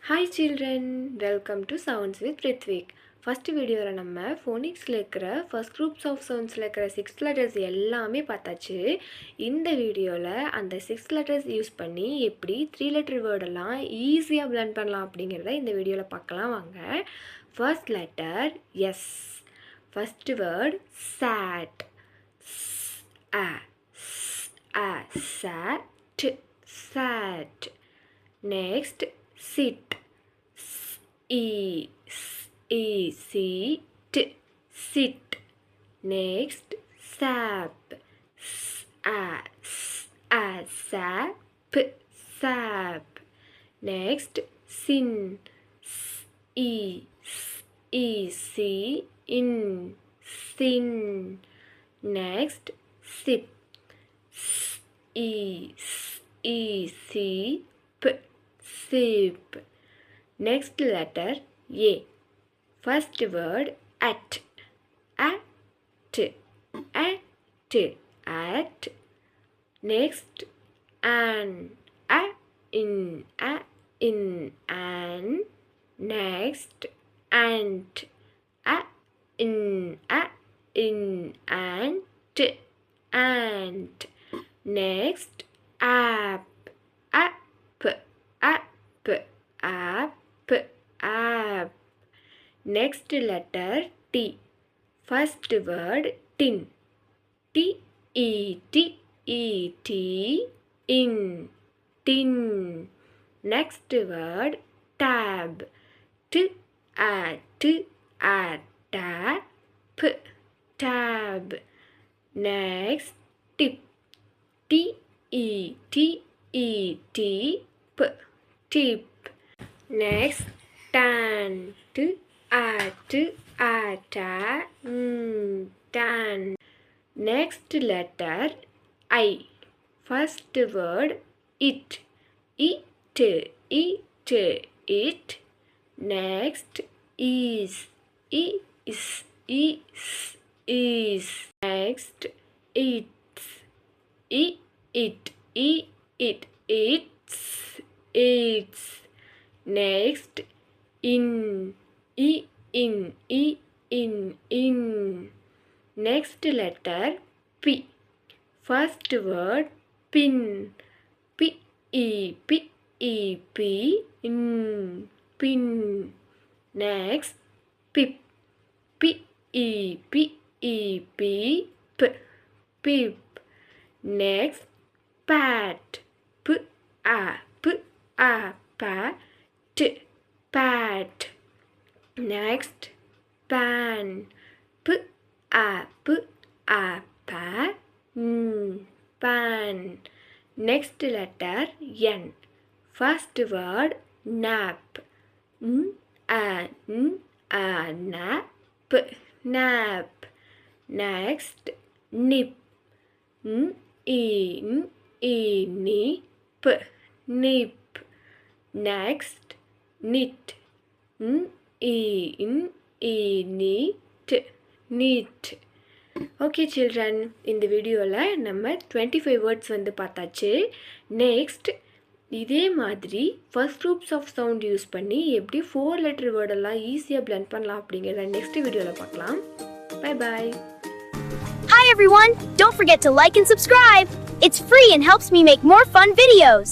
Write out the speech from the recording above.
Hi children, welcome to Sounds with Prithvik. First video நம்ம Phonicsல இருக்கிற first groups of soundsல இருக்கிற 6 letters எல்லாமே பார்த்தாச்சு. இந்த வீடியோல அந்த 6 letters யூஸ் பண்ணி எப்படி 3 letter word எல்லாம் ஈஸியா blend பண்ணலாம் அப்படிங்கறத இந்த வீடியோல பார்க்கலாம் வாங்க. First letter S. First word sat. Sat. Next sit. Sit. Next sap. Sap. Next sin. Sin. Next sip. Sip. Next letter A. First word at. Next an. In. Next ant. In. Ant. Next app. Next letter T. First word tin. T-E-T. In. Tin. Next word tab. Tab. Next tip. T-E-T. Tip. Next tan. Tan. Next letter I. First word it. Next is. Next it's. Next in. Next letter P. First word pin. Pin. Next pip. Pip. Next pat. Pat. Next pan. Pan. Next letter N. First word nap. Nap. Next nip. Nip. Next knit. Knit. Okay children, இந்த வீடியோல நம்ம 25 words வந்து பார்த்தாச்சு. Next இதே மாதிரி first groups of sound use பண்ணி எப்படி 4 letter word எல்லாம் ஈஸியா blend பண்ணலாம் அப்படிங்கறத next வீடியோல பார்க்கலாம். Bye bye. Hi everyone, don't forget to like and subscribe. It's free and helps me make more fun videos.